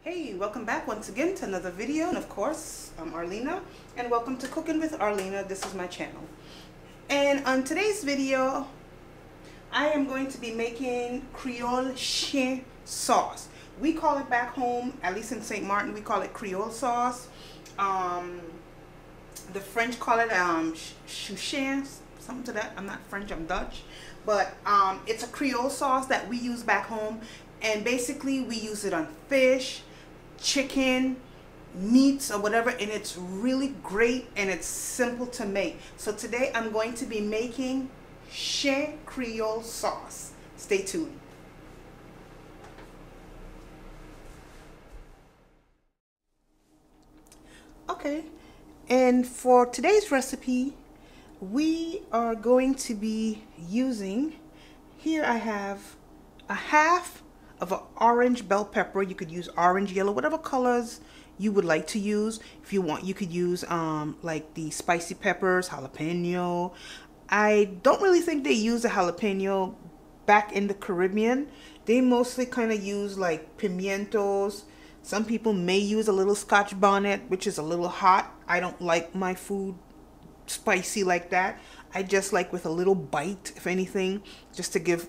Hey, welcome back once again to another video, and of course, I'm Arlena, and welcome to Cooking with Arlena. This is my channel. And on today's video, I am going to be making Creole Chien Sauce. We call it back home, at least in St. Martin, we call it Creole sauce. The French call it chouchen, something to that. I'm not French, I'm Dutch. But it's a Creole sauce that we use back home. And basically, we use it on fish, chicken, meats, or whatever, and it's really great and it's simple to make. So today I'm going to be making Chien Creole sauce. Stay tuned. Okay, and for today's recipe, we are going to be using, here I have a half of an orange bell pepper. You could use orange, yellow, whatever colors you would like to use. If you want, you could use like the spicy peppers, jalapeno. I don't really think they use a jalapeno back in the Caribbean. They mostly kind of use like pimientos. Some people may use a little Scotch bonnet, which is a little hot. I don't like my food spicy like that. I just like with a little bite, if anything, just to give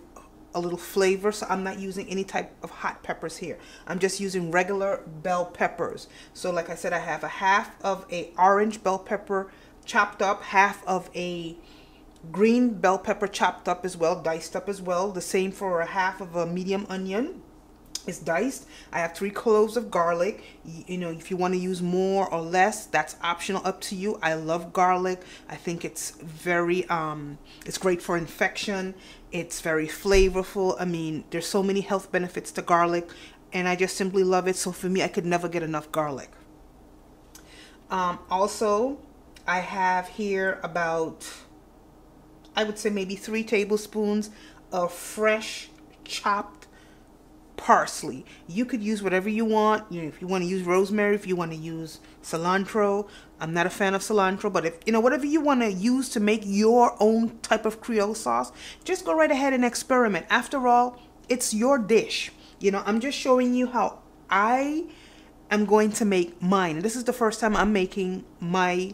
a little flavor. So I'm not using any type of hot peppers here. I'm just using regular bell peppers. So like I said, I have a half of a orange bell pepper chopped up, half of a green bell pepper chopped up as well, diced up as well. The same for a half of a medium onion. It's diced. I have 3 cloves of garlic. You know, if you want to use more or less, that's optional, up to you. I love garlic. I think it's very it's great for infection. It's very flavorful. I mean, there's so many health benefits to garlic, and I just simply love it. So for me, I could never get enough garlic. Also, I have here about, I would say maybe 3 tablespoons of fresh chopped parsley. You could use whatever you want. You know, if you want to use rosemary, if you want to use cilantro. I'm not a fan of cilantro, but if you know, whatever you want to use to make your own type of Creole sauce, just go right ahead and experiment. After all, it's your dish. You know, I'm just showing you how I am going to make mine. And this is the first time I'm making my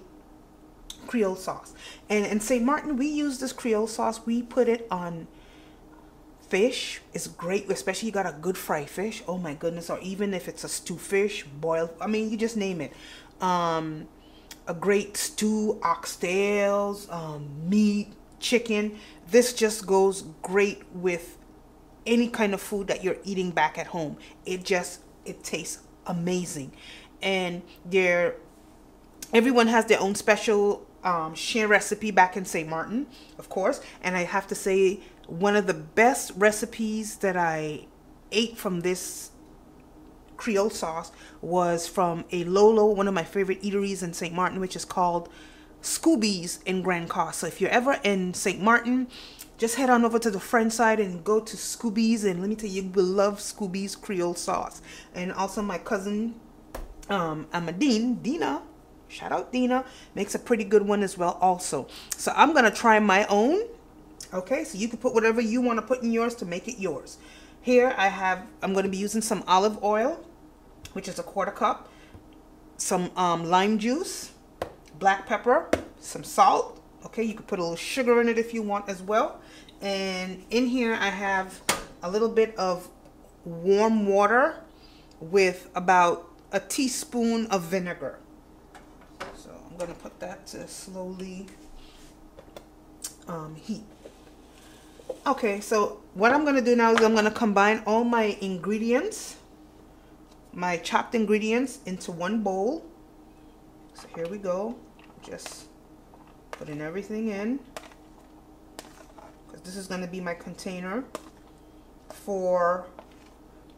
Creole sauce. And in St. Martin, we use this Creole sauce. We put it on fish. Is great, especially you got a good fried fish. Oh my goodness. Or even if it's a stew fish, boiled, I mean, you just name it. A great stew, oxtails, meat, chicken. This just goes great with any kind of food that you're eating back at home. It tastes amazing. And everyone has their own special chien recipe back in St. Martin, of course. And I have to say, one of the best recipes that I ate from this Creole sauce was from a Lolo, one of my favorite eateries in St. Martin, which is called Scooby's in Grand Cost. So if you're ever in St. Martin, just head on over to the French side and go to Scooby's, and let me tell you, you will love Scooby's Creole sauce. And also my cousin Amadine, Dina, shout out Dina, makes a pretty good one as well also. So I'm gonna try my own. Okay, so you can put whatever you want to put in yours to make it yours. Here I'm going to be using some olive oil, which is a 1/4 cup, some lime juice, black pepper, some salt. Okay, you could put a little sugar in it if you want as well. And in here I have a little bit of warm water with about a teaspoon of vinegar. So I'm going to put that to slowly heat. Okay, so what I'm going to do now is I'm going to combine all my ingredients, my chopped ingredients, into one bowl. So here we go. Just putting everything in, because this is going to be my container for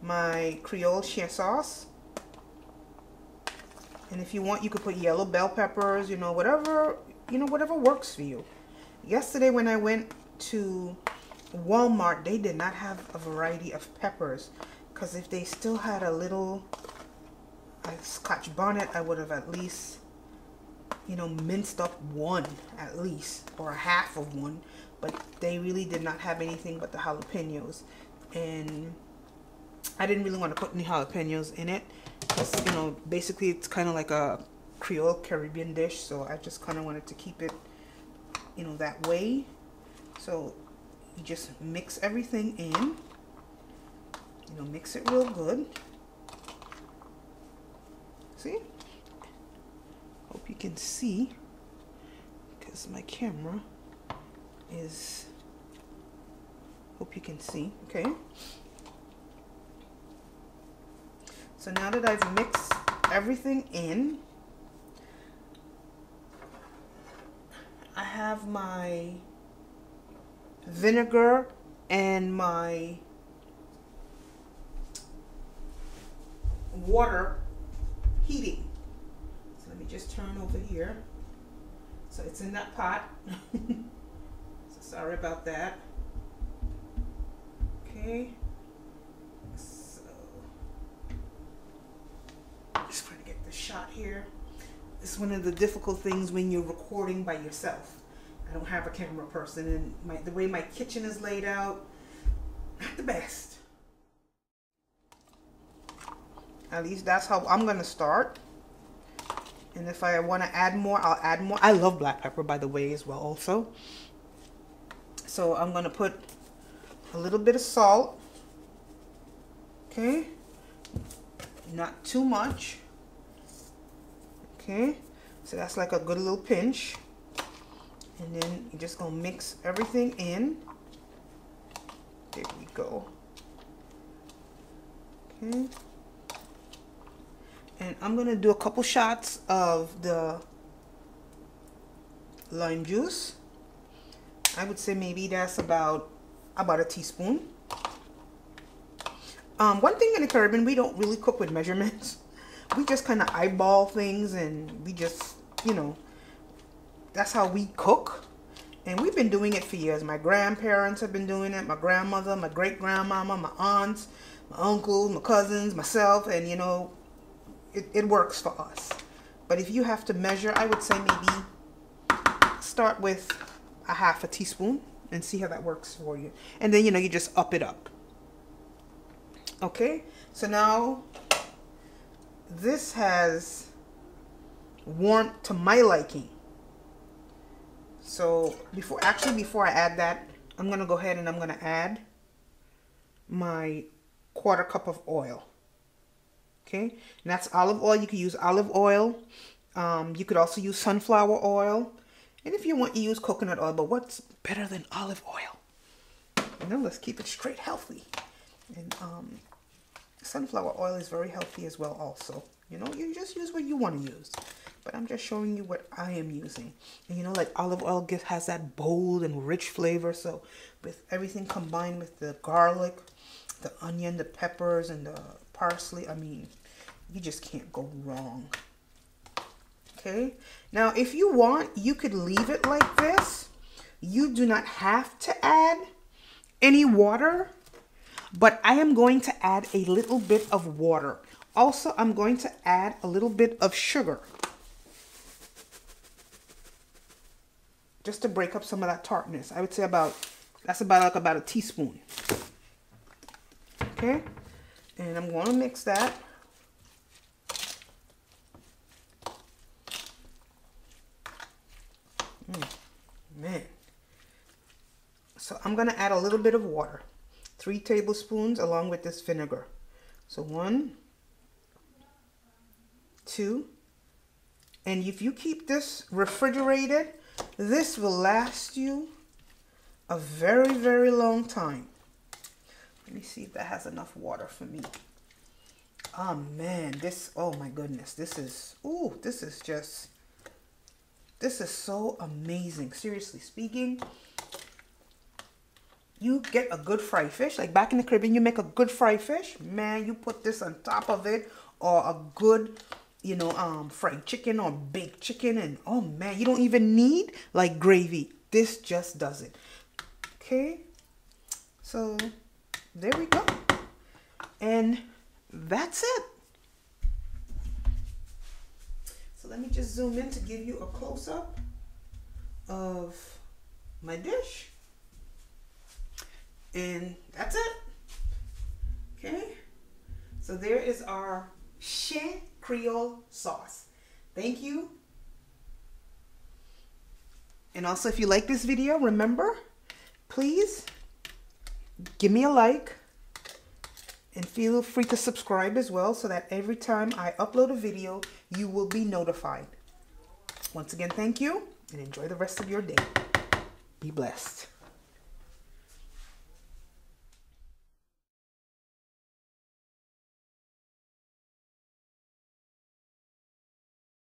my Creole Chien sauce. And if you want, you could put yellow bell peppers, you know, whatever works for you. Yesterday when I went to Walmart, they did not have a variety of peppers, because if they still had a little Scotch bonnet, I would have at least, you know, minced up one at least, or a half of one. But they really did not have anything but the jalapenos. And I didn't really want to put any jalapenos in it because, you know, basically it's kind of like a Creole Caribbean dish, so I just kind of wanted to keep it, you know, that way. So you just mix everything in, you know, mix it real good. See? Hope you can see, because my camera is, hope you can see, okay? So now that I've mixed everything in, I have my vinegar and my water heating. So let me just turn over here. So it's in that pot. So sorry about that. Okay. So just trying to get the shot here. It's one of the difficult things when you're recording by yourself. I don't have a camera person, and the way my kitchen is laid out, not the best. At least that's how I'm gonna start. And if I want to add more, I'll add more. I love black pepper, by the way, as well also. So I'm gonna put a little bit of salt. Okay, not too much. Okay, so that's like a good little pinch. And then you're just gonna mix everything in. There we go. Okay. And I'm gonna do a couple shots of the lime juice. I would say maybe that's about a teaspoon. One thing in the Caribbean, we don't really cook with measurements. We just kind of eyeball things, and we just, you know, that's how we cook. And we've been doing it for years. My grandparents have been doing it, my grandmother, my great-grandmama, my aunts, my uncles, my cousins, myself, and you know, it works for us. But if you have to measure, I would say maybe start with a half a teaspoon and see how that works for you. And then, you know, you just up it up. Okay, so now this has warmed to my liking. So before I add that, I'm gonna go ahead and I'm gonna add my 1/4 cup of oil. Okay, and that's olive oil. You could use olive oil. You could also use sunflower oil. And if you want, you use coconut oil. But what's better than olive oil? You know, let's keep it straight healthy. And sunflower oil is very healthy as well also. You know, you just use what you want to use. But I'm just showing you what I am using. And you know, like olive oil has that bold and rich flavor. So with everything combined with the garlic, the onion, the peppers, and the parsley, I mean, you just can't go wrong. Okay, now if you want, you could leave it like this. You do not have to add any water, but I am going to add a little bit of water. Also, I'm going to add a little bit of sugar, just to break up some of that tartness. I would say that's about a teaspoon. Okay, and I'm going to mix that. Man. So I'm going to add a little bit of water. 3 tablespoons along with this vinegar. So 1, 2. And if you keep this refrigerated, this will last you a very, very long time. Let me see if that has enough water for me. Oh man, oh my goodness, this is so amazing. Seriously speaking, you get a good fried fish. Like back in the Caribbean, you make a good fried fish. Man, you put this on top of it, or a good, you know, fried chicken or baked chicken, and oh man, you don't even need like gravy. This just does it. Okay, so there we go. And that's it. So let me just zoom in to give you a close-up of my dish. And that's it. Okay. So there is our Chien Creole sauce. Thank you. And also, if you like this video, remember, please give me a like and feel free to subscribe as well, so that every time I upload a video, you will be notified. Once again, thank you, and enjoy the rest of your day. Be blessed.